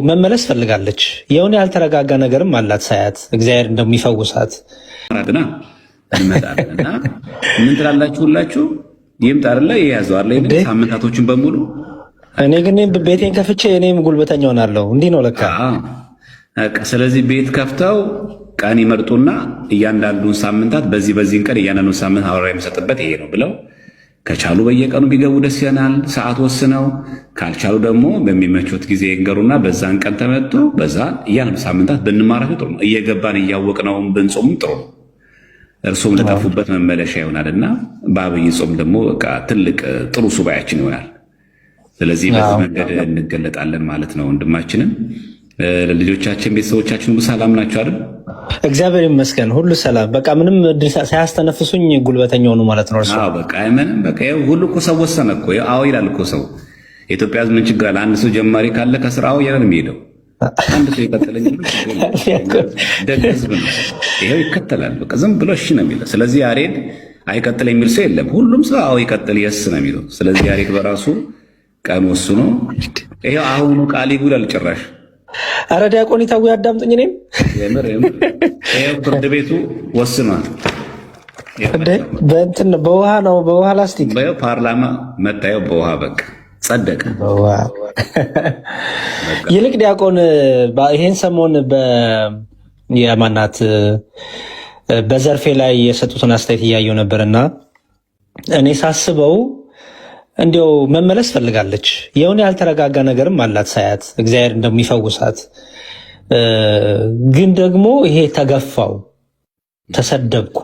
መመለስ ፈልጋለች። የሆነ ያልተረጋጋ ነገርም አላት ሳያት እግዚአብሔር እንደሚፈውሳት አራትና እንመጣለንና ምን ትላላችሁ? ሁላችሁ ይምጣ አይደለ? የያዘው አይደለ? ሳምንታቶችን በሙሉ እኔ ግን ቤቴን ከፍቼ እኔም ጉልበተኛ ሆናለሁ። እንዲህ ነው ለካ። ስለዚህ ቤት ከፍተው ቀን ይመርጡና እያንዳንዱን ሳምንታት በዚህን ቀን እያንዳንዱን ሳምንት ሐዋርያ የሚሰጥበት ይሄ ነው ብለው ከቻሉ በየቀኑ ቢገቡ ደስ ይለናል፣ ሰዓት ወስነው። ካልቻሉ ደግሞ በሚመቹት ጊዜ ይንገሩና በዛን ቀን ተመጡ። በዛ እያንዳንዱ ሳምንታት ብንማራቸው ጥሩ ነው። እየገባን እያወቅነውም ብንጾም ጥሩ ነው። እርሱም ለጠፉበት መመለሻ ይሆናልና በአብይ ጾም ደግሞ በቃ ትልቅ ጥሩ ሱባኤያችን ይሆናል። ስለዚህ በዚህ መንገድ እንገለጣለን ማለት ነው። ወንድማችንም ለልጆቻችን ቤተሰቦቻችን ሁሉ ሰላም ናቸው አይደል? እግዚአብሔር ይመስገን ሁሉ ሰላም። በቃ ምንም ሳያስተነፍሱኝ ጉልበተኛ ሆኑ ማለት ነው። እርሱ በቃ ምንም በቃ ሁሉ እኮ ሰው ወሰነ እኮ። አዎ ይላል እኮ ሰው። የኢትዮጵያ ሕዝብ ምን ችግር አለ? አንድ ሰው ጀማሪ ካለ ከስራው ያለን የሚሄደው አንድ ሰው ይቀጥለኝ ደግ ሕዝብ ነው። ይሄው ይከተላል። በቃ ዝም ብሎ እሺ ነው የሚለው። ስለዚህ ያሬድ አይቀጥል የሚል ሰው የለም። ሁሉም ሰው አዎ ይቀጥል የስ ነው የሚለው። ስለዚህ ያሬድ በራሱ ቀን ወስኖ ይሄው አሁኑ ቃል ይጉዳል ጭራሽ። አረ ዲያቆን ይታው ያዳምጡኝ። እኔም ይሄው ፍርድ ቤቱ ወስኗል። በእንትን በውሃ ነው በውሃ ላስቲክ በይው ፓርላማ መታየው በውሃ በቃ ጸደቀ። ይልቅ ዲያቆን ይሄን ሰሞን የማናት በዘርፌ ላይ የሰጡትን አስተያየት እያየው ነበርና እኔ ሳስበው እንዲያው መመለስ ፈልጋለች። የሆነ ያልተረጋጋ ነገርም አላት ሳያት እግዚአብሔር እንደሚፈውሳት። ግን ደግሞ ይሄ ተገፋው፣ ተሰደብኩ፣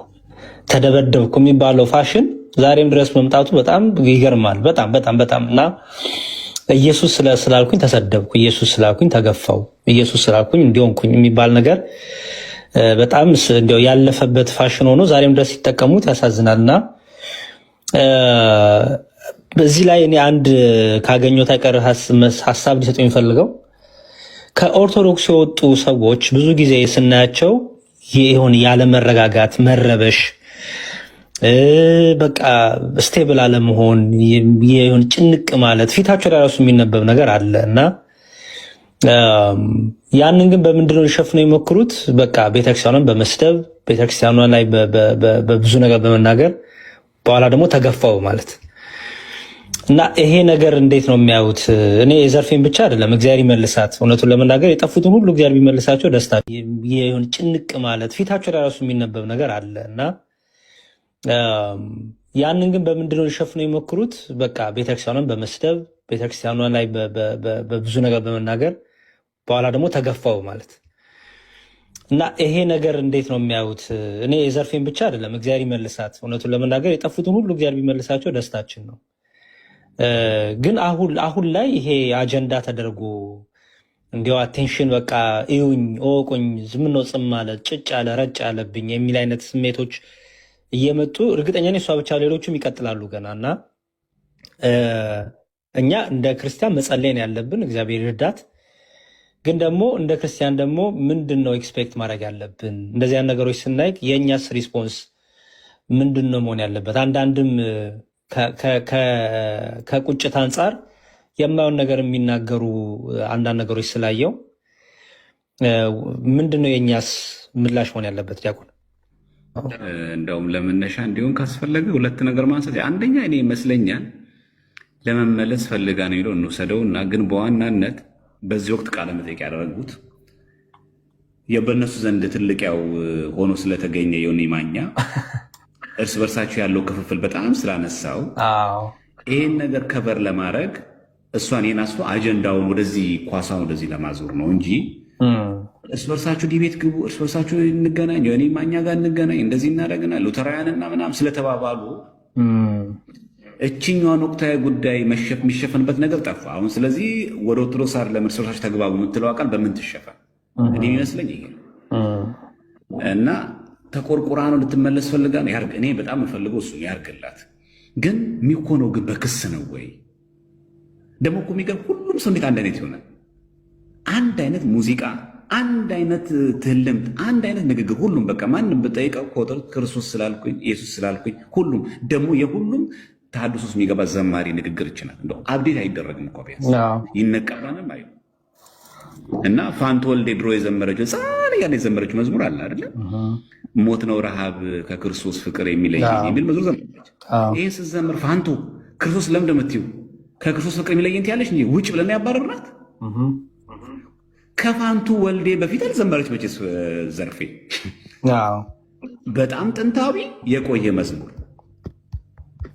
ተደበደብኩ የሚባለው ፋሽን ዛሬም ድረስ መምጣቱ በጣም ይገርማል። በጣም በጣም በጣም እና ኢየሱስ ስላልኩኝ ተሰደብኩ፣ ኢየሱስ ስላልኩኝ ተገፋው፣ ኢየሱስ ስላልኩኝ እንዲሆንኩኝ የሚባል ነገር በጣም እንዲያው ያለፈበት ፋሽን ሆኖ ዛሬም ድረስ ሲጠቀሙት ያሳዝናልና በዚህ ላይ እኔ አንድ ካገኘሁት አይቀር ሀሳብ ሊሰጡ የሚፈልገው ከኦርቶዶክስ የወጡ ሰዎች ብዙ ጊዜ ስናያቸው የሆነ ያለመረጋጋት፣ መረበሽ፣ በቃ ስቴብል አለመሆን፣ የሆነ ጭንቅ ማለት ፊታቸው ላይ ራሱ የሚነበብ ነገር አለ እና ያንን ግን በምንድን ነው ሊሸፍነው የሞክሩት? በቃ ቤተክርስቲያኗን በመስደብ ቤተክርስቲያኗ ላይ በብዙ ነገር በመናገር በኋላ ደግሞ ተገፋው ማለት እና ይሄ ነገር እንዴት ነው የሚያዩት? እኔ የዘርፌን ብቻ አይደለም እግዚአብሔር ይመልሳት። እውነቱን ለመናገር የጠፉትን ሁሉ እግዚአብሔር ቢመልሳቸው ደስታ። የሆነ ጭንቅ ማለት ፊታቸው ላይ ራሱ የሚነበብ ነገር አለ እና ያንን ግን በምንድን ነው ሊሸፍነው የሞክሩት? በቃ ቤተክርስቲያኗን በመስደብ ቤተክርስቲያኗ ላይ በብዙ ነገር በመናገር በኋላ ደግሞ ተገፋው ማለት እና ይሄ ነገር እንዴት ነው የሚያዩት? እኔ የዘርፌን ብቻ አይደለም እግዚአብሔር ይመልሳት። እውነቱን ለመናገር የጠፉትን ሁሉ እግዚአብሔር ቢመልሳቸው ደስታችን ነው። ግን አሁን ላይ ይሄ አጀንዳ ተደርጎ እንዲያው አቴንሽን በቃ እዩኝ፣ እወቁኝ፣ ዝም ነው ጽም ማለት ጭጭ አለ ረጭ አለብኝ የሚል አይነት ስሜቶች እየመጡ እርግጠኛ ነኝ እሷ ብቻ ሌሎቹም ይቀጥላሉ ገና እና እኛ እንደ ክርስቲያን መጸለይን ያለብን እግዚአብሔር ይርዳት። ግን ደግሞ እንደ ክርስቲያን ደግሞ ምንድን ነው ኤክስፔክት ማድረግ ያለብን? እንደዚህ አይነት ነገሮች ስናይ የእኛስ ሪስፖንስ ምንድን ነው መሆን ያለበት? አንዳንድም ከቁጭት አንጻር የማየውን ነገር የሚናገሩ አንዳንድ ነገሮች ስላየው ምንድን ነው የእኛስ ምላሽ መሆን ያለበት? ዲያቆን እንደውም ለመነሻ እንዲሆን ካስፈለገ ሁለት ነገር ማንሳት፣ አንደኛ እኔ ይመስለኛል ለመመለስ ፈልጋ ነው የሚለው እንውሰደው እና ግን በዋናነት በዚህ ወቅት ቃለ መጠይቅ ያደረጉት በእነሱ ዘንድ ትልቅ ያው ሆኖ ስለተገኘ ዮኒ ማኛ እርስ በርሳቸው ያለው ክፍፍል በጣም ስላነሳው ይሄን ነገር ከበር ለማድረግ እሷን የናስቶ አጀንዳውን ወደዚህ ኳሳውን ወደዚህ ለማዞር ነው እንጂ እርስ በርሳችሁ ዲቤት ግቡ፣ እርስ በርሳችሁ እንገናኝ፣ ዮኒ ማኛ ጋር እንገናኝ፣ እንደዚህ እናደርግና ሉተራውያንና ምናምን ስለተባባሉ እችኛዋን ወቅታዊ ጉዳይ የሚሸፈንበት ነገር ጠፋ። አሁን ስለዚህ ወደ ኦርቶዶክስ አይደለም እርስ በርሳችሁ ተግባቡ የምትለው ቃል በምን ትሸፈን? እኔ የሚመስለኝ ይሄ ነው እና ተቆርቁራ ነው ልትመለስ ፈልጋ ነው ያርግ። እኔ በጣም የምፈልገው እሱ ያርግላት። ግን የሚኮነው ግን በክስ ነው ወይ? ደግሞ እኮ የሚገርም ሁሉም ሰው እንዴት አንድ አይነት ይሆናል? አንድ አይነት ሙዚቃ፣ አንድ አይነት ትህልምት፣ አንድ አይነት ንግግር፣ ሁሉም በቃ ማንም ብጠይቀው ክርስቶስ ስላልኩኝ ኢየሱስ ስላልኩኝ ሁሉም ደግሞ የሁሉም ተሐድሶ ውስጥ የሚገባ ዘማሪ ንግግር ይችላል። እንደው አብዴት አይደረግም እኮ ቢያንስ ይነቀባንም አይ እና ፋንቱ ወልዴ ድሮ የዘመረችው ጻን ያን የዘመረችው መዝሙር አለ አይደለ? ሞት ነው ረሃብ ከክርስቶስ ፍቅር የሚለይ የሚል መዝሙር ዘመረች። ይሄን ስትዘምር ፋንቱ ክርስቶስ ለምን እንደምትይው ከክርስቶስ ፍቅር የሚለይ እንት ያለሽ እንጂ ውጭ ብለን ያባረርናት። ከፋንቱ ወልዴ በፊት አልዘመረች መቼስ ዘርፌ። በጣም ጥንታዊ የቆየ መዝሙር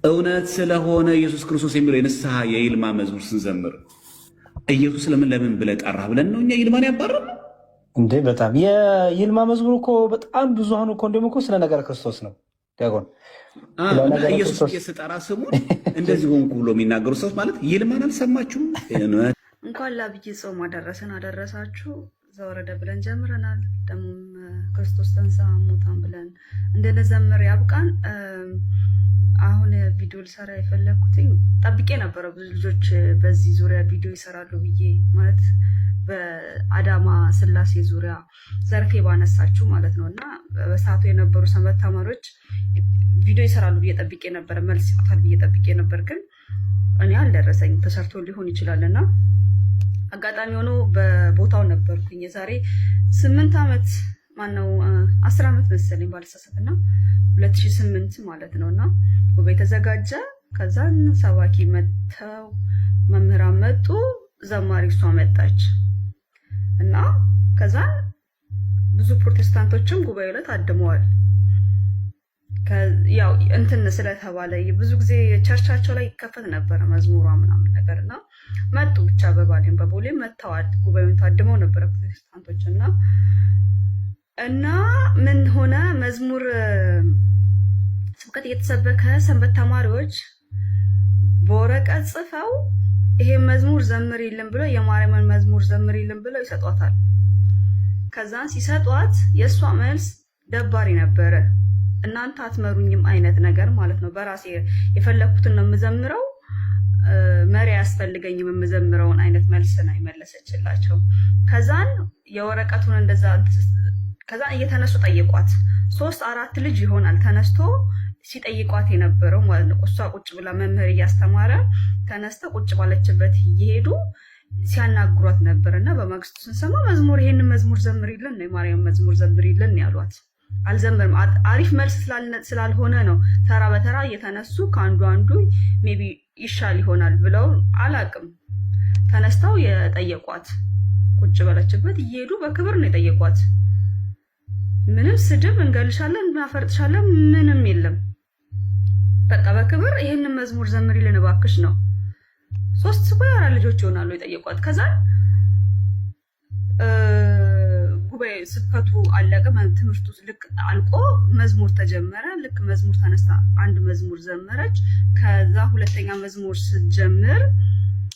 እውነት ስለሆነ ኢየሱስ ክርስቶስ የሚለው የንስሐ የይልማ መዝሙር ስንዘምር ኢየሱስ ለምን ብለህ ጠራህ ብለን ነው እኛ ይልማን ያባረርነው እንዴ? በጣም የይልማ መዝሙር እኮ በጣም ብዙሃኑ እኮ እንደውም እኮ ስለ ነገረ ክርስቶስ ነው። ዲያቆን ኢየሱስ እየስጠራ ስሙን እንደዚህ ሆንኩ ብሎ የሚናገሩ ሰዎች ማለት ይልማን አልሰማችሁም? እንኳን ለዐቢይ ጾም አደረሳችሁ። ዘወረደ ብለን ጀምረናል። ደግሞም ክርስቶስ ተንሥአ እሙታን ብለን እንድንዘምር ያብቃን። አሁን ቪዲዮ ልሰራ የፈለግኩትኝ ጠብቄ ነበረ ብዙ ልጆች በዚህ ዙሪያ ቪዲዮ ይሰራሉ ብዬ ማለት በአዳማ ስላሴ ዙሪያ ዘርፌ ባነሳችሁ ማለት ነው። እና በሰዓቱ የነበሩ ሰንበት ተማሪዎች ቪዲዮ ይሰራሉ ብዬ ጠብቄ ነበረ፣ መልስ ይሰጣል ብዬ ጠብቄ ነበር። ግን እኔ አልደረሰኝ። ተሰርቶ ሊሆን ይችላል እና አጋጣሚ ሆኖ በቦታው ነበርኩኝ። የዛሬ 8 ዓመት ማነው 10 ዓመት መሰለኝ ባልተሳሳት እና 2008 ማለት ነው። እና ጉባኤ ተዘጋጀ። ከዛን ሰባኪ መጥተው መምህራን መጡ፣ ዘማሪ እሷ መጣች እና ከዛን ብዙ ፕሮቴስታንቶችም ጉባኤው ላይ ታድመዋል። ያው እንትን ስለተባለ ብዙ ጊዜ ቸርቻቸው ላይ ይከፈት ነበረ መዝሙሯ ምናምን ነገር እና መጡ። ብቻ በቦሌም መጥተዋል። ጉባኤውን ታድመው ነበረ ፕሮቴስታንቶች እና ምን ሆነ መዝሙር ስብከት እየተሰበከ ሰንበት ተማሪዎች በወረቀት ጽፈው ይሄ መዝሙር ዘምሪልን ብለው የማርያምን መዝሙር ዘምሪልን ብለው ይሰጧታል። ከዛን ሲሰጧት የእሷ መልስ ደባሪ ነበረ። እናንተ አትመሩኝም አይነት ነገር ማለት ነው። በራሴ የፈለኩትን ነው የምዘምረው፣ መሪ አያስፈልገኝም የምዘምረውን አይነት መልስ ነው የመለሰችላቸው። ከዛን የወረቀቱን እንደዛ ከዛን እየተነሱ ጠይቋት 3-4 ልጅ ይሆናል ተነስቶ ሲጠይቋት የነበረው ማለት ነው። እሷ ቁጭ ብላ መምህር እያስተማረ ተነስተ ቁጭ ባለችበት እየሄዱ ሲያናግሯት ነበር። እና በማግስቱ ስንሰማ መዝሙር ይሄንን መዝሙር ዘምሪልን ነው የማርያም መዝሙር ዘምሪልን ያሏት። አልዘምርም አሪፍ መልስ ስላልሆነ ነው ተራ በተራ እየተነሱ ከአንዱ ሜቢ ይሻል ይሆናል ብለው አላቅም ተነስተው የጠየቋት። ቁጭ ባለችበት እየሄዱ በክብር ነው የጠየቋት። ምንም ስድብ እንገልሻለን እናፈርጥሻለን ምንም የለም። በቃ በክብር ይሄንን መዝሙር ዘምሪልን እባክሽ ነው። 3-4 ልጆች ይሆናሉ የጠየቋት። ከዛ ጉባኤ ስብከቱ አለቀ። ትምህርቱ ልክ አልቆ መዝሙር ተጀመረ። ልክ መዝሙር ተነስታ አንድ መዝሙር ዘመረች። ከዛ ሁለተኛ መዝሙር ስትጀምር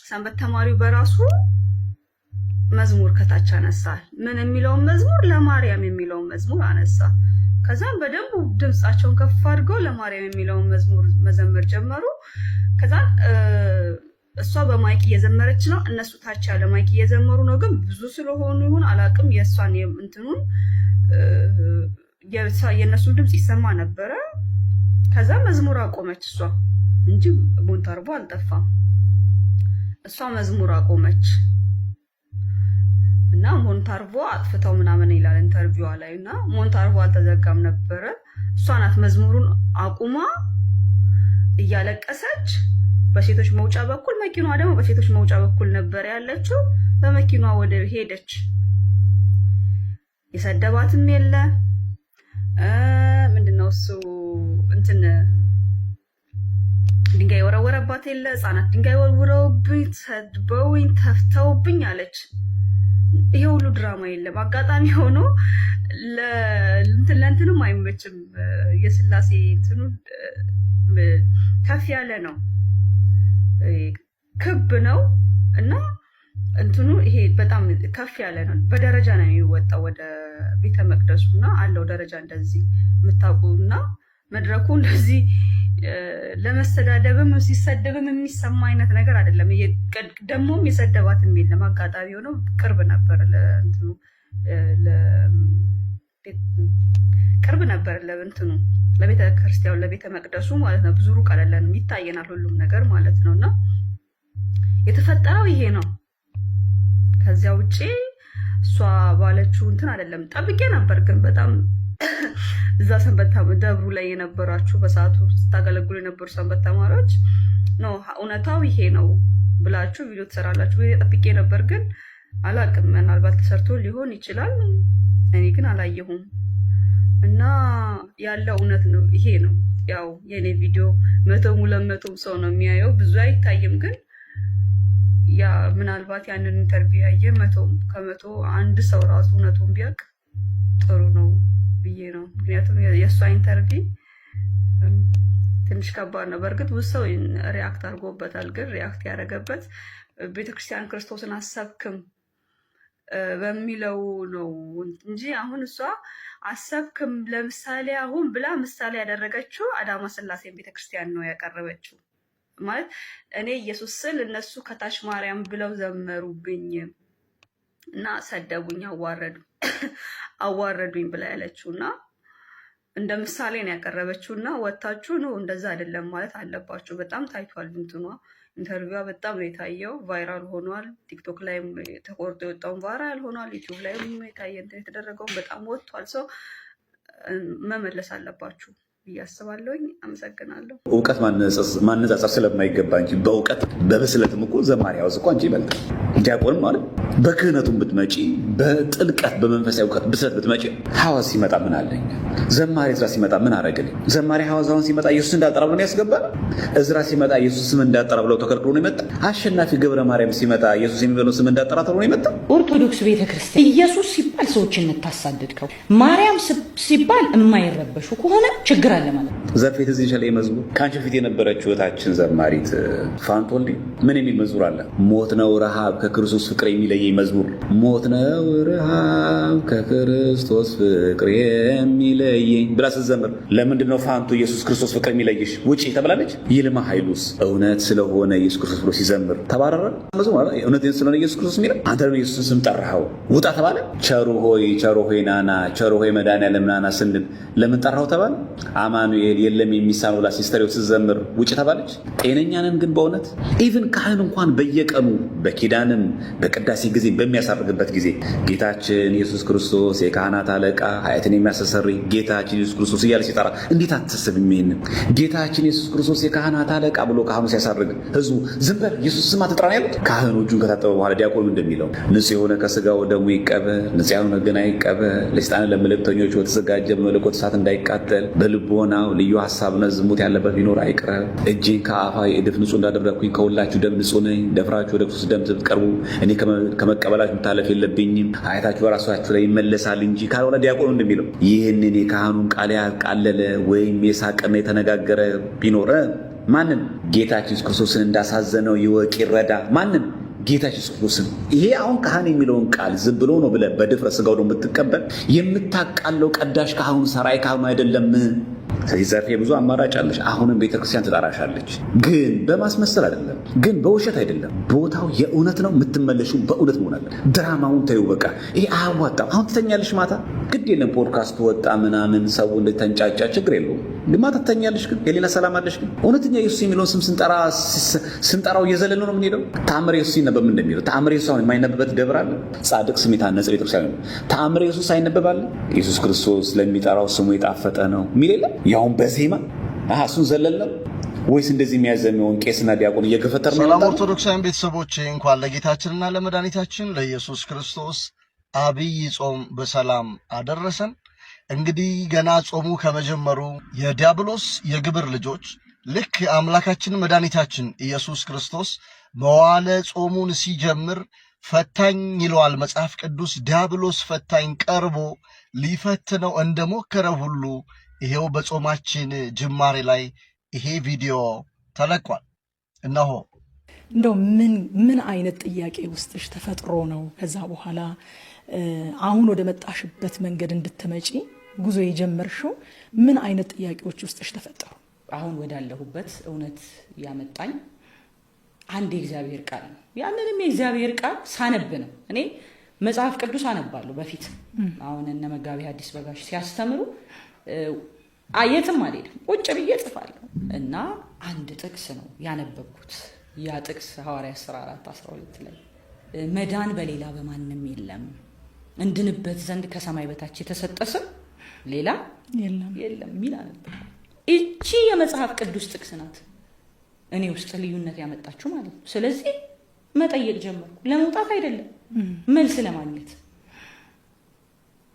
ሰንበት ተማሪው በራሱ መዝሙር ከታች አነሳ። ምን የሚለውን መዝሙር? ለማርያም የሚለውን መዝሙር አነሳ። ከዛም በደንብ ድምፃቸውን ከፍ አድርገው ለማርያም የሚለውን መዝሙር መዘመር ጀመሩ። ከዛ እሷ በማይክ እየዘመረች ነው፣ እነሱ ታች ያለ ማይክ እየዘመሩ ነው። ግን ብዙ ስለሆኑ ይሁን አላቅም የእሷን እንትኑን የእነሱን ድምፅ ይሰማ ነበረ። ከዛ መዝሙር አቆመች እሷ እንጂ ሞንታርቦ አልጠፋም። እሷ መዝሙር አቆመች እና ሞንታርቦ አጥፍተው ምናምን ይላል ኢንተርቪዋ ላይ። እና ሞንታርቦ አልተዘጋም ነበረ። እሷ ናት መዝሙሩን አቁማ እያለቀሰች በሴቶች መውጫ በኩል፣ መኪናዋ ደግሞ በሴቶች መውጫ በኩል ነበር ያለችው። በመኪናዋ ወደ ሄደች። የሰደባትም የለ ምንድነው እሱ እንትን ድንጋይ ወረወረባት የለ። ህፃናት ድንጋይ ወርውረውብኝ ሰድበውኝ ተፍተውብኝ አለች። ይሄ ሁሉ ድራማ የለም። አጋጣሚ ሆኖ ለእንትንም አይመችም። የስላሴ እንትኑ ከፍ ያለ ነው፣ ክብ ነው እና እንትኑ ይሄ በጣም ከፍ ያለ ነው። በደረጃ ነው የሚወጣው ወደ ቤተ መቅደሱ እና አለው ደረጃ እንደዚህ የምታውቁ እና መድረኩ እንደዚህ ለመሰዳደብም ሲሰደብም የሚሰማ አይነት ነገር አይደለም። ደግሞም የሰደባትም የለም። አጋጣሚ ሆነው ቅርብ ነበር ለእንትኑ ቅርብ ነበር ለእንትኑ ለቤተ ክርስቲያኑ ለቤተ መቅደሱ ማለት ነው። ብዙ ሩቅ አይደለም፣ ይታየናል ሁሉም ነገር ማለት ነው። እና የተፈጠረው ይሄ ነው። ከዚያ ውጪ ባለችው እንትን አይደለም ጠብቄ ነበር። ግን በጣም እዛ ሰንበት ደብሩ ላይ የነበራችሁ በሰዓቱ ስታገለግሉ የነበሩ ሰንበት ተማሪዎች ነው እውነታው ይሄ ነው ብላችሁ ቪዲዮ ትሰራላችሁ ጠብቄ ነበር። ግን አላቅም፣ ምናልባት ተሰርቶ ሊሆን ይችላል። እኔ ግን አላየሁም እና ያለው እውነት ነው ይሄ ነው። ያው የኔ ቪዲዮ 100-200 ሰው ነው የሚያየው፣ ብዙ አይታይም። ግን ያ ምናልባት ያንን ኢንተርቪው ያየ 100 አንድ ሰው ራሱ እውነቱን ቢያውቅ ጥሩ ነው ብዬ ነው። ምክንያቱም የእሷ ኢንተርቪው ትንሽ ከባድ ነው። በእርግጥ ብዙ ሰው ሪያክት አድርጎበታል። ግን ሪያክት ያደረገበት ቤተክርስቲያን ክርስቶስን አሰብክም በሚለው ነው እንጂ አሁን እሷ አሰብክም ለምሳሌ አሁን ብላ ምሳሌ ያደረገችው አዳማ ስላሴን ቤተክርስቲያን ነው ያቀረበችው። ማለት እኔ ኢየሱስ ስል እነሱ ከታች ማርያም ብለው ዘመሩብኝ እና ሰደቡኝ፣ አዋረዱኝ ብላ ያለችው እና እንደ ምሳሌ ነው ያቀረበችው እና ወታችሁ ነው እንደዛ አይደለም ማለት አለባችሁ። በጣም ታይቷል እንትኗ ኢንተርቪዋ በጣም ነው የታየው፣ ቫይራል ሆኗል። ቲክቶክ ላይም ተቆርጦ የወጣውን ቫይራል ሆኗል። ዩቲዩብ ላይም የታየ የተደረገውን በጣም ወጥቷል። ሰው መመለስ አለባችሁ ብዬ አስባለሁኝ። አመሰግናለሁ። እውቀት ማነጻጸር ስለማይገባ እንጂ በእውቀት በብስለትም እኮ ዘማሪ ሐዋዝ እኮ አንቺ ይበልጣል። ዲያቆንም ማለት በክህነቱም ብትመጪ በጥልቀት በመንፈሳዊ እውቀት ብስለት ብትመጪ ሐዋዝ ሲመጣ ምን አለኝ? ዘማሪ እዝራ ሲመጣ ምን አረገልኝ? ዘማሪ ሐዋዝ አሁን ሲመጣ ኢየሱስ እንዳልጠራ ብሎ ነው ያስገባል። እዝራ ሲመጣ ኢየሱስ ስም እንዳልጠራ ብለው ተከልክሎ ነው የመጣ። አሸናፊ ገብረ ማርያም ሲመጣ ኢየሱስ የሚበለው ስም እንዳልጠራ ተብሎ ነው የመጣ። ኦርቶዶክስ ቤተክርስቲያን ኢየሱስ ሲባል ሰዎችን የምታሳድድከው ማርያም ሲባል የማይረበሹ ከሆነ ችግር አለ ማለት ነው። ዘርፌት እዚህ ሸለ መዝሙር ከአንቺ ፊት የነበረችው እህታችን ዘማሪት ፋንቱ ወልዴ ምን የሚል መዝሙር አለ? ሞት ነው ረሃብ ከክርስቶስ ፍቅር የሚለየኝ መዝሙር። ሞት ነው ረሃብ ከክርስቶስ ፍቅር የሚለየኝ ብላ ስትዘምር ለምንድን ነው ፋንቱ ኢየሱስ ክርስቶስ ፍቅር የሚለይሽ ውጪ ተብላለች? ይልማ ኃይሉስ እውነት ስለሆነ ኢየሱስ ክርስቶስ ብሎ ሲዘምር ተባረረ መዝሙር። እውነት ስለሆነ ኢየሱስ ክርስቶስ የሚለው አንተ ነው ኢየሱስን ስም ጠራኸው ውጣ ተባለ። ቸሩ ሆይ ናና ቸሩ ሆይ መድኃኒዓለም ናና ስንል ለምን ጠራኸው ተባለ? አማኑኤል የለም የሚሳነው ብላ ሲስተሪው ስትዘምር ውጭ ተባለች። ጤነኛ ነን ግን በእውነት ኢቭን ካህን እንኳን በየቀኑ በኪዳንም በቅዳሴ ጊዜ በሚያሳርግበት ጊዜ ጌታችን ኢየሱስ ክርስቶስ የካህናት አለቃ ኃጢአትን የሚያስተሰርይ ጌታችን ኢየሱስ ክርስቶስ እያለ ሲጠራ እንዴት አትሰብም? ይሄንን ጌታችን ኢየሱስ ክርስቶስ የካህናት አለቃ ብሎ ካህኑ ሲያሳርግ ህዝቡ ዝም በል ኢየሱስ ስም አትጥራ ነው ያሉት። ካህኑ እጁን ከታጠበ በኋላ ዲያቆኑ እንደሚለው ንጹሕ የሆነ ከስጋው ደሙ ይቀበል፣ ንጹሕ ያልሆነ ግን አይቀበል፣ ለሰይጣን ለመልእክተኞች በተዘጋጀ መለኮት እሳት እንዳይቃጠል በልቦናው ልዩ ሐሳብና ዝሙት ያለበት ቢኖር አይቅረብ። እጄን ከአፋ የእድፍ ንጹሕ እንዳደረግኩኝ ከሁላችሁ ደም ንጹሕ ነኝ። ደፍራችሁ ወደ ክርስቶስ ደም ስትቀርቡ እኔ ከመቀበላችሁ መታለፍ የለብኝም። ኃጢአታችሁ በራሳችሁ ላይ ይመለሳል እንጂ ካልሆነ ዲያቆኑ እንደሚለው ይህንን የካህኑን ቃል ያቃለለ ወይም የሳቀና የተነጋገረ ቢኖር ማንን? ጌታችን ኢየሱስ ክርስቶስን እንዳሳዘነው ይወቅ ይረዳ። ማንን? ጌታችን ኢየሱስ ክርስቶስን። ይሄ አሁን ካህን የሚለውን ቃል ዝም ብሎ ነው ብለህ በድፍረት ስጋው ነው የምትቀበል። የምታቃለው ቀዳሽ ካህኑ ሰራይ ካህኑ አይደለም። ስለዚህ ዘርፌ ብዙ አማራጭ አለሽ። አሁንም ቤተክርስቲያን ትጠራሻለች፣ ግን በማስመሰል አይደለም፣ ግን በውሸት አይደለም። ቦታው የእውነት ነው። የምትመለሺው በእውነት መሆን አለ። ድራማውን ተይው በቃ። ይሄ አያዋጣም። አሁን ትተኛለሽ ማታ፣ ግድ የለም ፖድካስት ወጣ ምናምን ሰው እንደተንጫጫ ችግር የለውም። ግን ማታ ትተኛለሽ፣ ግን የሌላ ሰላም አለሽ። ግን እውነተኛ ኢየሱስ የሚለውን ስም ስንጠራው እየዘለለ ነው የምንሄደው። ተአምረ ኢየሱስ ሲነበብ እንደሚለው ተአምረ ኢየሱስ አሁን የማይነበበት ደብር አለ? ጻድቅ ስም የታነጸ ቤተክርስቲያን ነው። ተአምረ ኢየሱስ አይነበባል? ኢየሱስ ክርስቶስ ለሚጠራው ስሙ የጣፈጠ ነው የሚል የለም? ያውን በዜማ እሱን ዘለል ነው ወይስ እንደዚህ የሚያዘመውን ቄስና ዲያቆን እየገፈተር ነው? ሰላም ኦርቶዶክሳውያን ቤተሰቦቼ እንኳን ለጌታችንና ለመድኃኒታችን ለኢየሱስ ክርስቶስ አብይ ጾም በሰላም አደረሰን። እንግዲህ ገና ጾሙ ከመጀመሩ የዲያብሎስ የግብር ልጆች ልክ አምላካችን መድኃኒታችን ኢየሱስ ክርስቶስ መዋለ ጾሙን ሲጀምር ፈታኝ ይለዋል መጽሐፍ ቅዱስ። ዲያብሎስ ፈታኝ ቀርቦ ሊፈትነው እንደሞከረ ሁሉ ይሄው በጾማችን ጅማሬ ላይ ይሄ ቪዲዮ ተለቋል። እነሆ እንደው ምን አይነት ጥያቄ ውስጥሽ ተፈጥሮ ነው ከዛ በኋላ አሁን ወደ መጣሽበት መንገድ እንድትመጪ ጉዞ የጀመርሽው? ምን አይነት ጥያቄዎች ውስጥሽ ተፈጠሩ? አሁን ወዳለሁበት እውነት ያመጣኝ አንድ የእግዚአብሔር ቃል ነው። ያንንም የእግዚአብሔር ቃል ሳነብ ነው። እኔ መጽሐፍ ቅዱስ አነባለሁ በፊት። አሁን እነ መጋቢ ሐዲስ በጋሽ ሲያስተምሩ አየትም አልሄድም፣ ቁጭ ብዬ ጽፋለሁ እና አንድ ጥቅስ ነው ያነበብኩት። ያ ጥቅስ ሐዋርያት ሥራ 4:12 ላይ መዳን በሌላ በማንም የለም እንድንበት ዘንድ ከሰማይ በታች የተሰጠ ስም ሌላ የለም የሚል ነበር። እቺ የመጽሐፍ ቅዱስ ጥቅስ ናት እኔ ውስጥ ልዩነት ያመጣችሁ ማለት ነው። ስለዚህ መጠየቅ ጀመርኩ፣ ለመውጣት አይደለም መልስ ለማግኘት።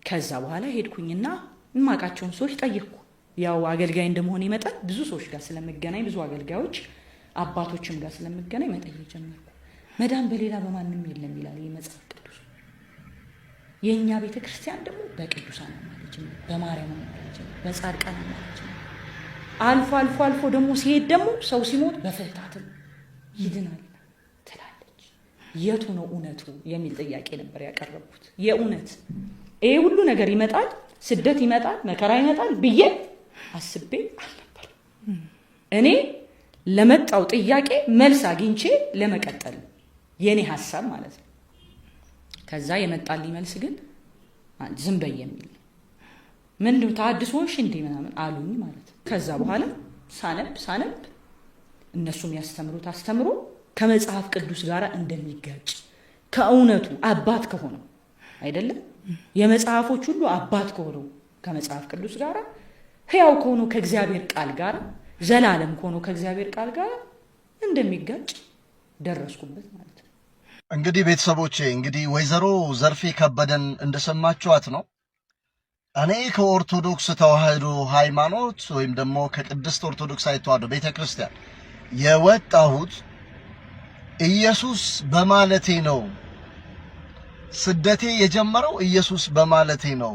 ከዛ በኋላ ሄድኩኝና የማውቃቸውን ሰዎች ጠየቅኩ። ያው አገልጋይ እንደመሆን ይመጣል ብዙ ሰዎች ጋር ስለምገናኝ፣ ብዙ አገልጋዮች አባቶችም ጋር ስለምገናኝ መጠየቅ ጀመርኩ። መዳን በሌላ በማንም የለም ይላል የመጽሐፍ ቅዱስ። የእኛ ቤተ ክርስቲያን ደግሞ በቅዱሳን አማላጅ ነው፣ በማርያም አማላጅ ነው፣ በጻድቃን አማላጅ ነው። አልፎ አልፎ አልፎ ደግሞ ሲሄድ ደግሞ ሰው ሲሞት በፍታትም ይድናል ትላለች። የቱ ነው እውነቱ የሚል ጥያቄ ነበር ያቀረብኩት። የእውነት ይሄ ሁሉ ነገር ይመጣል፣ ስደት ይመጣል፣ መከራ ይመጣል ብዬ አስቤ አልነበር። እኔ ለመጣው ጥያቄ መልስ አግኝቼ ለመቀጠል የኔ ሐሳብ ማለት ነው። ከዛ የመጣልኝ መልስ ግን ዝም በይ የሚል ምንድነው ታድሶሽ እንዴ ምናምን አሉኝ ማለት ነው። ከዛ በኋላ ሳነብ እነሱም ያስተምሩት አስተምሮ ከመጽሐፍ ቅዱስ ጋር እንደሚጋጭ ከእውነቱ አባት ከሆነው አይደለም የመጽሐፎች ሁሉ አባት ከሆነው ከመጽሐፍ ቅዱስ ጋር ሕያው ከሆነው ከእግዚአብሔር ቃል ጋር ዘላለም ከሆነው ከእግዚአብሔር ቃል ጋር እንደሚጋጭ ደረስኩበት ማለት ነው። እንግዲህ ቤተሰቦቼ ወይዘሮ ዘርፌ ከበደን እንደሰማችኋት ነው። እኔ ከኦርቶዶክስ ተዋህዶ ሃይማኖት ወይም ደግሞ ከቅድስት ኦርቶዶክሳዊት ተዋህዶ ቤተክርስቲያን የወጣሁት ኢየሱስ በማለቴ ነው። ስደቴ የጀመረው ኢየሱስ በማለቴ ነው።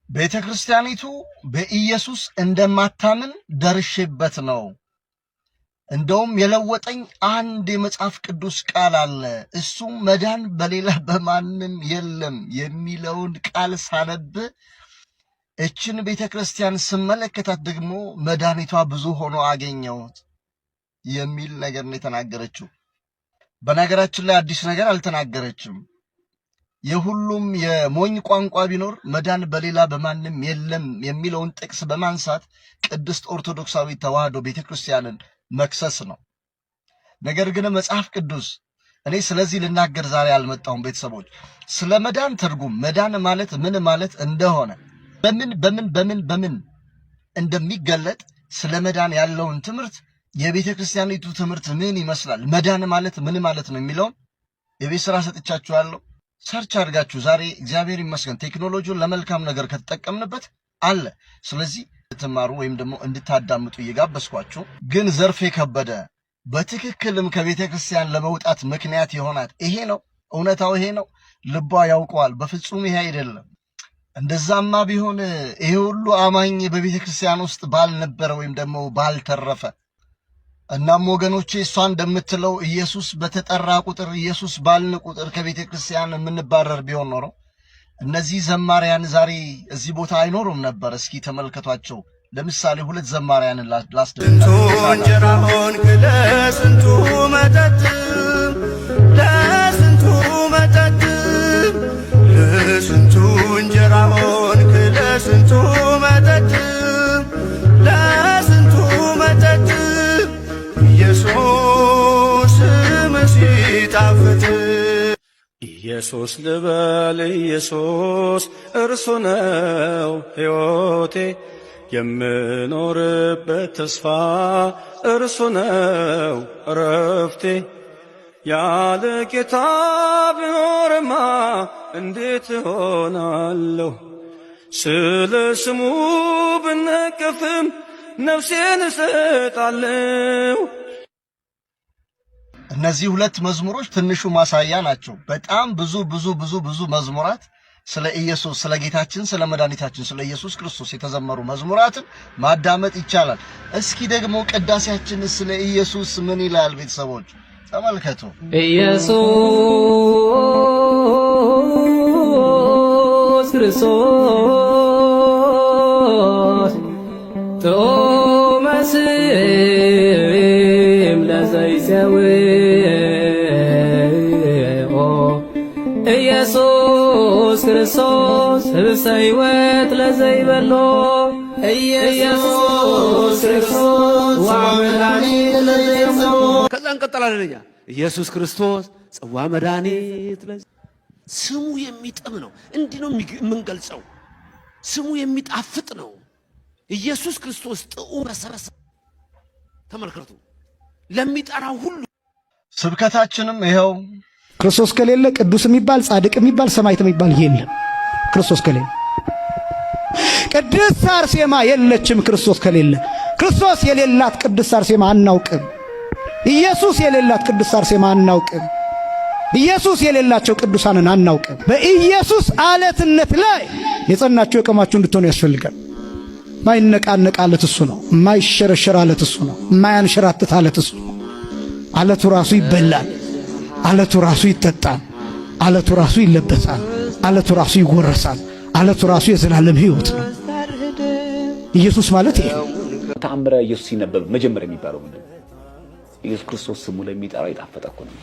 ቤተክርስቲያኒቱ በኢየሱስ እንደማታምን ደርሼበት ነው። እንደውም የለወጠኝ አንድ የመጽሐፍ ቅዱስ ቃል አለ። እሱም መዳን በሌላ በማንም የለም የሚለውን ቃል ሳነብ እችን ቤተክርስቲያን ስመለከታት ደግሞ መድኃኒቷ ብዙ ሆኖ አገኘሁት የሚል ነገር ነው የተናገረችው። በነገራችን ላይ አዲስ ነገር አልተናገረችም። የሁሉም የሞኝ ቋንቋ ቢኖር መዳን በሌላ በማንም የለም የሚለውን ጥቅስ በማንሳት ቅድስት ኦርቶዶክሳዊ ተዋህዶ ቤተክርስቲያንን መክሰስ ነው። ነገር ግን መጽሐፍ ቅዱስ እኔ ስለዚህ ልናገር ዛሬ አልመጣሁም። ቤተሰቦች ስለ መዳን ትርጉም መዳን ማለት ምን ማለት እንደሆነ በምን እንደሚገለጥ ስለ መዳን ያለውን ትምህርት የቤተ ክርስቲያኒቱ ትምህርት ምን ይመስላል፣ መዳን ማለት ምን ማለት ነው የሚለውን የቤት ስራ ሰጥቻችኋለሁ። ሰርች አድርጋችሁ ዛሬ እግዚአብሔር ይመስገን ቴክኖሎጂውን ለመልካም ነገር ከተጠቀምንበት አለ። ስለዚህ ትማሩ ወይም ደግሞ እንድታዳምጡ እየጋበዝኳችሁ። ግን ዘርፌ ከበደ በትክክልም ከቤተ ክርስቲያን ለመውጣት ምክንያት የሆናት ይሄ ነው፣ እውነታው ይሄ ነው፣ ልቧ ያውቀዋል። በፍጹም ይሄ አይደለም። እንደዛማ ቢሆን ይሄ ሁሉ አማኝ በቤተ ክርስቲያን ውስጥ ባልነበረ ወይም ደግሞ ባልተረፈ። እናም ወገኖቼ እሷ እንደምትለው ኢየሱስ በተጠራ ቁጥር ኢየሱስ ባልን ቁጥር ከቤተ ክርስቲያን የምንባረር ቢሆን ኖሮ እነዚህ ዘማሪያን ዛሬ እዚህ ቦታ አይኖሩም ነበር። እስኪ ተመልከቷቸው። ለምሳሌ ሁለት ዘማሪያንን ላስደንቅ። እንጀራ ሆንክ ለስንቱ መጠጥ፣ ለስንቱ መጠጥ፣ ለስንቱ እንጀራ ሆንክ ለስንቱ መጠጥ፣ ለስንቱ መጠጥ ኢየሱስ ሲጣፍጥ ኢየሱስ ልበል ኢየሱስ እርሱ ነው ሕይወቴ፣ የምኖርበት ተስፋ እርሱ ነው እረፍቴ። ያለ ጌታ ብኖርማ እንዴት እሆናለሁ? ስለ ስሙ ብነቀፍም ነፍሴን እሰጣለሁ። እነዚህ ሁለት መዝሙሮች ትንሹ ማሳያ ናቸው። በጣም ብዙ መዝሙራት ስለ ኢየሱስ ስለ ጌታችን ስለ መድኃኒታችን ስለ ኢየሱስ ክርስቶስ የተዘመሩ መዝሙራትን ማዳመጥ ይቻላል። እስኪ ደግሞ ቅዳሴያችን ስለ ኢየሱስ ምን ይላል? ቤተሰቦች ተመልከቱ። ኢየሱስ ክርስቶስ ጥዑመ ስም ለዘይሴውኦ ኢየሱስ ክርስቶስ ህብስተ ሕይወት ለዘይበሎ ኢየሱስ ክርስቶስ ወመድኃኒት ለዘይበሎ። ከዛ እንቀጥላለን። ኢየሱስ ክርስቶስ ጽዋ መድኃኒት ስሙ የሚጥም ነው። እንዲህ ነው የምንገልጸው። ስሙ የሚጣፍጥ ነው። ኢየሱስ ክርስቶስ ጥዑም መሰረት ተመልከቱ። ለሚጠራው ሁሉ ስብከታችንም ይኸው ክርስቶስ ከሌለ ቅዱስ የሚባል ጻድቅ የሚባል ሰማዕት የሚባል የለም። ክርስቶስ ከሌለ ቅድስት አርሴማ የለችም። ክርስቶስ ከሌለ ክርስቶስ የሌላት ቅድስት አርሴማ አናውቅም። ኢየሱስ የሌላት ቅድስት አርሴማ አናውቅም። ኢየሱስ የሌላቸው ቅዱሳንን አናውቅም። በኢየሱስ አለትነት ላይ የጸናችሁ የቆማችሁ እንድትሆኑ ያስፈልጋል። ማይነቃነቅ አለት እሱ ነው። ማይሸረሸር አለት እሱ ነው። ማያንሸራትት አለት እሱ ነው። አለቱ ራሱ ይበላል። አለቱ ራሱ ይጠጣል። አለቱ ራሱ ይለበሳል። አለቱ ራሱ ይጎረሳል። አለቱ ራሱ የዘላለም ሕይወት ነው። ኢየሱስ ማለት ይሄ ነው። ተአምረ ኢየሱስ ሲነበብ መጀመሪያ የሚባለው ምንድን ነው? ኢየሱስ ክርስቶስ ስሙ ለሚጠራው የጣፈጠ እኮ ነው።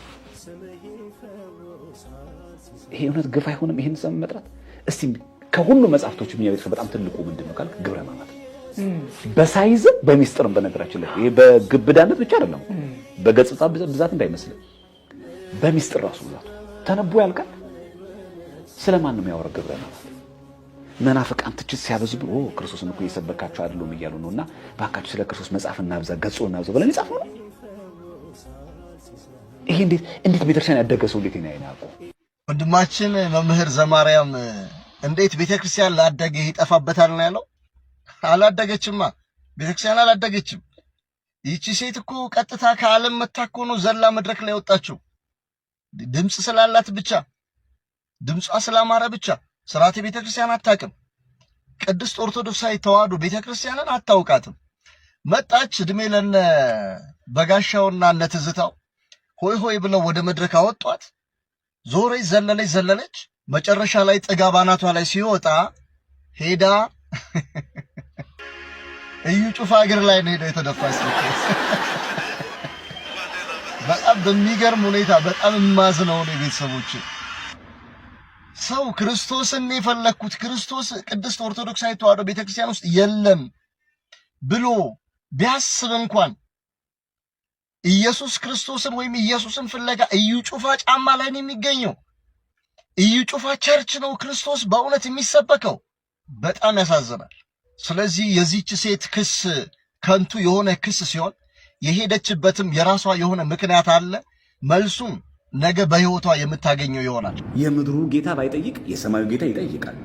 ይሄ እውነት ግፍ አይሆንም? ይሄን ስም መጥራት እስቲ ከሁሉ መጽሐፍቶች የሚያበልጥ በጣም ትልቁ ምንድነው ካልክ ግብረ ሕማማት በሳይዝ በሚስጥርም በነገራችን ላይ ይሄ በግብዳነት ብቻ አይደለም፣ በገጽታ ብዛት እንዳይመስል በሚስጥር ራሱ ብዛቱ ተነቦ ያልቃል። ስለማን ነው የሚያወራው? ግብረ ሕማማት መናፍቃን ትችት ሲያበዙ ብሎ ክርስቶስን እኮ እየሰበካቸው አይደለም እያሉ ነውና ባካችሁ ስለ ክርስቶስ መጽሐፍ እናብዛ፣ ገጹ እናብዛ ብለን ይጻፍ ነው። ይሄ እንዴት ቤተክርስቲያን ያደገ ሰው እንዴት ያይናቁ? ወንድማችን መምህር ዘማርያም እንዴት ቤተክርስቲያን ላደገ ይጠፋበታል ነው ያለው። አላደገችማ፣ ቤተክርስቲያን አላደገችም። ይቺ ሴት እኮ ቀጥታ ከዓለም መታ እኮ ነው ዘላ መድረክ ላይ ወጣችው። ድምጽ ስላላት ብቻ፣ ድምጿ ስላማረ ብቻ ስርዓተ ቤተክርስቲያን አታውቅም። ቅድስት ኦርቶዶክሳዊ ተዋሕዶ ቤተክርስቲያንን አታውቃትም። መጣች፣ እድሜ ለነ በጋሻውና እነ ትዝታው ሆይ ሆይ ብለው ወደ መድረክ አወጧት። ዞረች፣ ዘለለች። መጨረሻ ላይ ጥጋብ አናቷ ላይ ሲወጣ ሄዳ እዩ ጩፋ እግር ላይ ነው ሄዳ የተደፋች። በጣም በሚገርም ሁኔታ በጣም የማዝነው ነው ቤተሰቦች፣ ሰው ክርስቶስን የፈለኩት ክርስቶስ ቅድስት ኦርቶዶክሳዊ ተዋሕዶ ቤተክርስቲያን ውስጥ የለም ብሎ ቢያስብ እንኳን ኢየሱስ ክርስቶስን ወይም ኢየሱስን ፍለጋ እዩ ጩፋ ጫማ ላይ ነው የሚገኘው። እዩ ጩፋ ቸርች ነው ክርስቶስ በእውነት የሚሰበከው። በጣም ያሳዝናል። ስለዚህ የዚህች ሴት ክስ ከንቱ የሆነ ክስ ሲሆን የሄደችበትም የራሷ የሆነ ምክንያት አለ። መልሱም ነገ በሕይወቷ የምታገኘው ይሆናል። የምድሩ ጌታ ባይጠይቅ የሰማዩ ጌታ ይጠይቃል።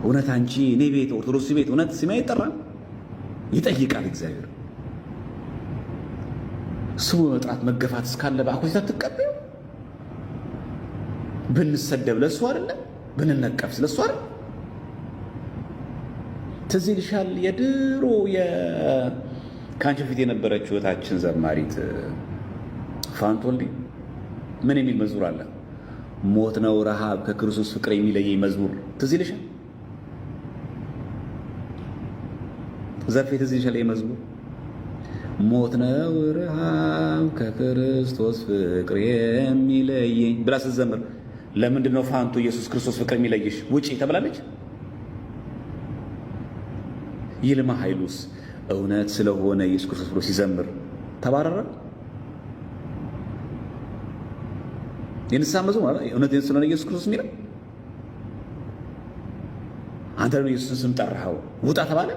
እውነት አንቺ እኔ ቤት ኦርቶዶክስ ቤት እውነት ስሜ አይጠራም? ይጠይቃል እግዚአብሔር። ስሙ መጥራት መገፋት እስካለ በአኮቴታ ትቀበዩ። ብንሰደብ ለሱ አይደለም፣ ብንነቀፍ ስለሱ አይደል? ትዝ ይልሻል የድሮ ከአንቺ በፊት የነበረችው እህታችን ዘማሪት ፋንቶልዲ ምን የሚል መዝሙር አለ? ሞት ነው ረሃብ ከክርስቶስ ፍቅር የሚለየኝ መዝሙር ትዝ ይልሻል? ዘርፌ ትዝ ይልሻል? የመዝሙር ሞት ነው ረሃብ ከክርስቶስ ፍቅር የሚለየኝ ብላ ስትዘምር ለምንድን ነው ፋንቱ ኢየሱስ ክርስቶስ ፍቅር የሚለይሽ ውጪ ተብላለች? ይልማ ኃይሉስ እውነት ስለሆነ ኢየሱስ ክርስቶስ ብሎ ሲዘምር ተባረረ? የንስሐ መዝሙር እውነት ስለሆነ ኢየሱስ ክርስቶስ የሚለው አንተ ደግሞ ኢየሱስን ስም ጠራኸው ውጣ ተባለ?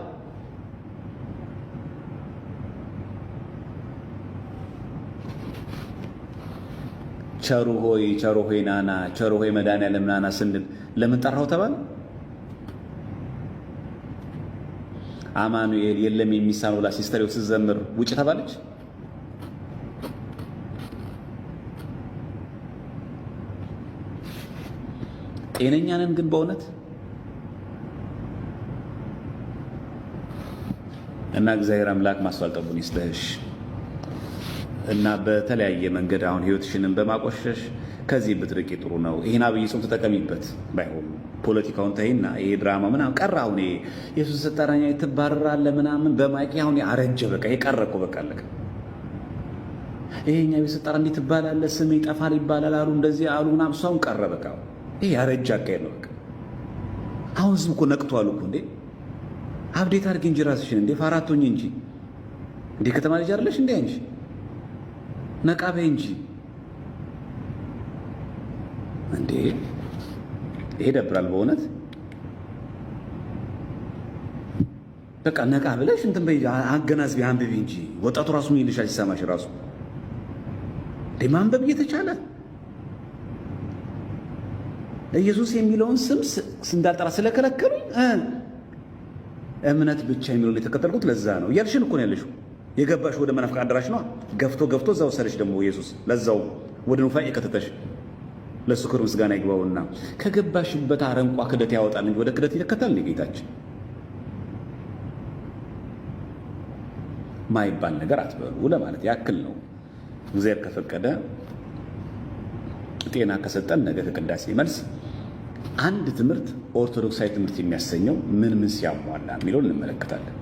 ቸሩ ሆይ ናና፣ ቸሩ ሆይ መድኃኒዓለም ናና ስንል ለምን ጠራኸው ተባለ? አማኑኤል የለም የሚሳነው ብላ ሲስተሪው ስትዘምር ውጭ ተባለች? ጤነኛ ነን ግን በእውነት እና እግዚአብሔር አምላክ ማስተዋል ጠቡን ይስጥሽ እና በተለያየ መንገድ አሁን ህይወትሽንም በማቆሸሽ ከዚህ ብትርቂ ጥሩ ነው። ይሄን አብይ ጾም ተጠቀሚበት። ባይሆን ፖለቲካውን ተይና ይሄ ድራማ ምናምን ቀረ። አሁን ኢየሱስ ስጠራኛ ትባረራለህ ምናምን በማይክ አሁን አረጀ። በቃ ይሄ ቀረ እኮ በቃ አለቀ። ይሄኛ ኢየሱስ ስጠራ እንዴት ትባላለህ? ስም ይጠፋል ይባላል አሉ እንደዚህ አሉ ምናምን እሷን ቀረ። በቃ ይሄ አረጀ አካሄድ ነው። በቃ አሁን ህዝብ እኮ ነቅቷል እኮ እንዴ። አብዴት አድርጊ እንጂ ራስሽን እንዴ ፋራቶኝ እንጂ እንዴ ከተማ ልጅ አይደለሽ እንዴ አንቺ ነቃ በይ እንጂ እንዴ ይሄ ደብራል በእውነት። በቃ ነቃ ብለሽ እንትን በይ፣ አገናዝቢ፣ አንብቢ እንጂ ወጣቱ ራሱ ምን ይልሻል ሲሰማሽ ራሱ ማንበብ እየተቻለ ኢየሱስ የሚለውን ስም እንዳልጠራ ስለከለከሉኝ እምነት ብቻ የሚለውን የተከተልኩት ለዛ ነው እያልሽን እኮ ነው ያለሽው። የገባሽ ወደ መናፍቅ አዳራሽ ነው። ገፍቶ እዛ ወሰደሽ ደግሞ ኢየሱስ ለዛው ወደ ኑፋቄ የከተተሽ። ለሱ ክብር ምስጋና ይግባውና ከገባሽበት አረንቋ ክደት ያወጣል እንጂ ወደ ክደት ይከተል ነው ጌታችን። ማይባል ነገር አትበሉ ለማለት ያክል ነው። እግዚአብሔር ከፈቀደ ጤና ከሰጠን ነገ ከቅዳሴ መልስ አንድ ትምህርት ኦርቶዶክሳዊ ትምህርት የሚያሰኘው ምን ሲያሟላ የሚለውን እንመለከታለን።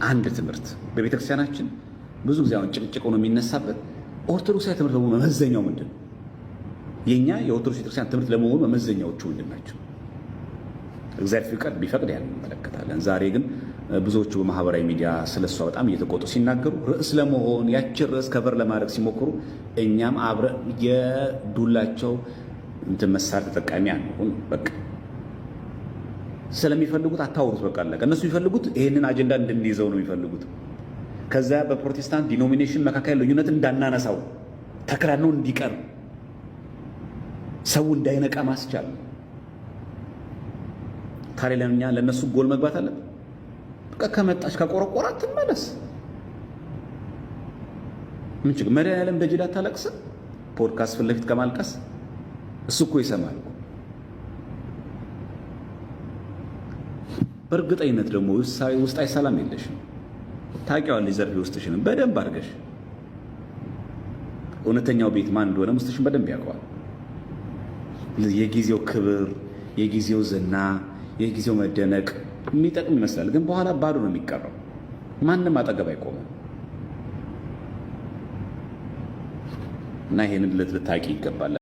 አንድ ትምህርት በቤተክርስቲያናችን ብዙ ጊዜ አሁን ጭቅጭቅ ነው የሚነሳበት። ኦርቶዶክሳዊ ትምህርት ደግሞ መመዘኛው ምንድን ነው? የኛ የኦርቶዶክስ ቤተክርስቲያን ትምህርት ለመሆኑ መመዘኛዎቹ ምንድን ናቸው? እግዚአብሔር ቢፈቅድ ያን እንመለከታለን። ዛሬ ግን ብዙዎቹ በማህበራዊ ሚዲያ ስለሷ በጣም እየተቆጡ ሲናገሩ ርዕስ ለመሆን ያችን ርዕስ ከበር ለማድረግ ሲሞክሩ እኛም አብረ የዱላቸው እንትን መሳር ተጠቃሚ አንሆን። በቃ ስለሚፈልጉት አታውሩት። በቃ አለቀ። እነሱ የሚፈልጉት ይሄንን አጀንዳ እንድንይዘው ነው የሚፈልጉት። ከዛ በፕሮቴስታንት ዲኖሚኔሽን መካከል ልዩነት እንዳናነሳው ተከራን ነው እንዲቀር ሰው እንዳይነቃ ማስቻል። ታዲያ ለኛ ለነሱ ጎል መግባት አለበት። በቃ ከመጣች ከቆረቆራት ትመለስ። ምን ችግር? መድኃኒዓለም ደጅዳ ታለቅስ ፖድካስት ፊት ለፊት ከማልቀስ እሱ እኮ ይሰማል። በእርግጠኝነት ደግሞ ውስጣዊ ሰላም የለሽም። ታውቂዋለሽ ዘርፌ ውስጥሽን በደንብ አድርገሽ። እውነተኛው ቤት ማን እንደሆነ ውስጥሽን በደንብ ያውቀዋል። የጊዜው ክብር፣ የጊዜው ዝና፣ የጊዜው መደነቅ የሚጠቅም ይመስላል፣ ግን በኋላ ባዶ ነው የሚቀረው። ማንም አጠገብ አይቆምም። እና ይሄንን ልታውቂ ይገባል።